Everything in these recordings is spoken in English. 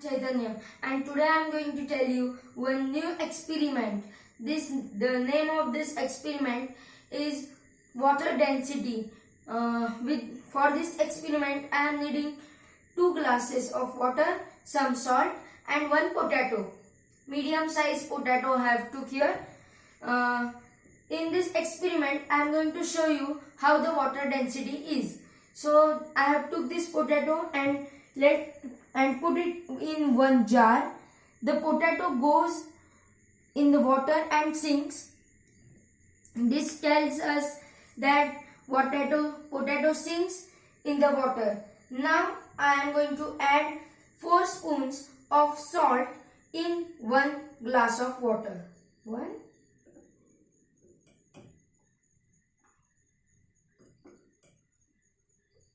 Chaitanya, and today I am going to tell you one new experiment. The name of this experiment is water density. For this experiment I am needing 2 glasses of water, some salt and one potato. Medium size potato I have took here. In this experiment I am going to show you how the water density is. So I have took this potato and put it in one jar. The potato goes in the water and sinks. This tells us that potato sinks in the water. Now I am going to add 4 spoons of salt in 1 glass of water. 1,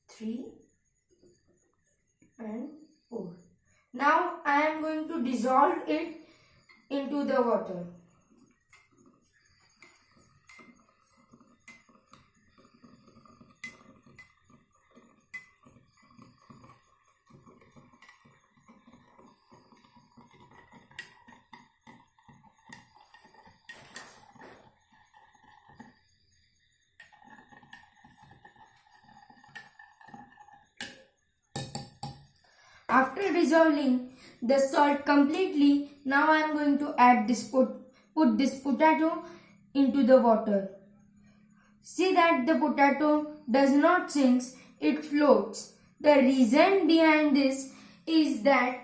3 and 4. Now I am going to dissolve it into the water. After dissolving the salt completely, now I am going to add put this potato into the water. See that the potato does not sink, it floats. The reason behind this is that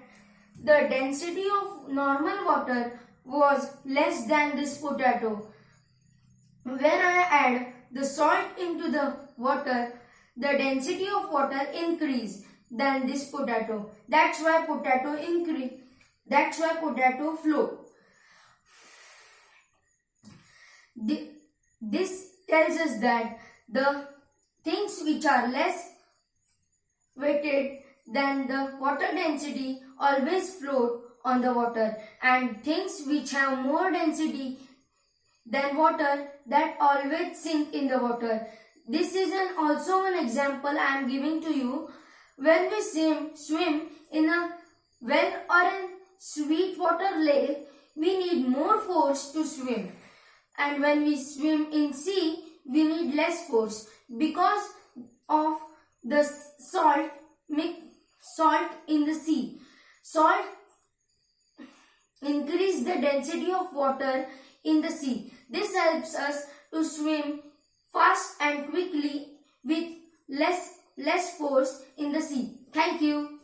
the density of normal water was less than this potato. When I add the salt into the water, the density of water increased than this potato. That's why potato increase. That's why potato float. This tells us that the things which are less weighted than the water density always float on the water, and things which have more density than water that always sink in the water. This is also an example I am giving to you. When we swim in a well or in sweet water lake, we need more force to swim. And when we swim in sea, we need less force because of the salt in the sea. Salt increase the density of water in the sea. This helps us to swim fast and quickly with less force in the sea. Thank you.